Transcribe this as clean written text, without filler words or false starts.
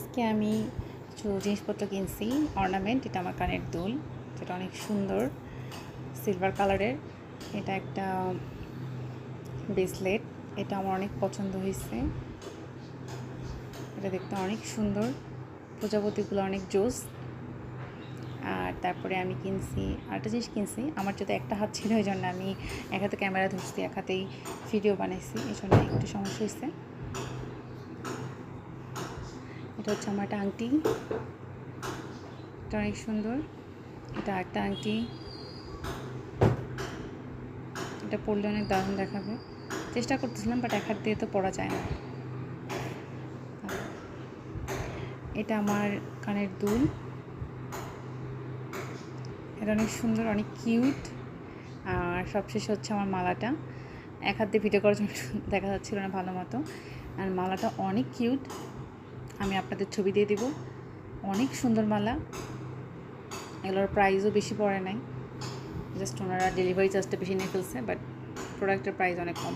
আজকে আমি কিছু জিনিসপত্র কিনছি। অর্নামেন্ট, এটা আমার কানের দুল, যেটা অনেক সুন্দর সিলভার কালারের। এটা একটা ব্রেসলেট, এটা আমার অনেক পছন্দ হয়েছে। এটা দেখতে অনেক সুন্দর, প্রজাপতিগুলো অনেক জোস। আর তারপরে আমি কিনছি আরেকটা জিনিস কিনছি। আমার যদি একটা হাত ছিল, ওই জন্য আমি এক হাতে ক্যামেরা ধরছি, এক হাতেই ভিডিও বানাইছি, এই জন্য একটু সমস্যা হয়েছে। এটা হচ্ছে আমার একটা আংটি, এটা অনেক সুন্দর। এটা একটা আংটি, এটা পরলে অনেক দারুণ দেখাবে। চেষ্টা করতেছিলাম, বাট এক হাত দিয়ে তো পরা যায় না। এটা আমার কানের দুল, এটা অনেক সুন্দর, অনেক কিউট। আর সবশেষে হচ্ছে আমার মালাটা। এক হাত দিয়ে ভিডিও করার জন্য দেখা যাচ্ছিল না ভালো মতো। আর মালাটা অনেক কিউট, আমি আপনাদের ছবি দিয়ে দিব। অনেক সুন্দর মালা, এগুলোর প্রাইসও বেশি পড়ে নাই, জাস্ট ওনারা ডেলিভারি চার্জটা বেশি নিয়ে ফেলছে, বাট প্রোডাক্টের প্রাইস অনেক কম।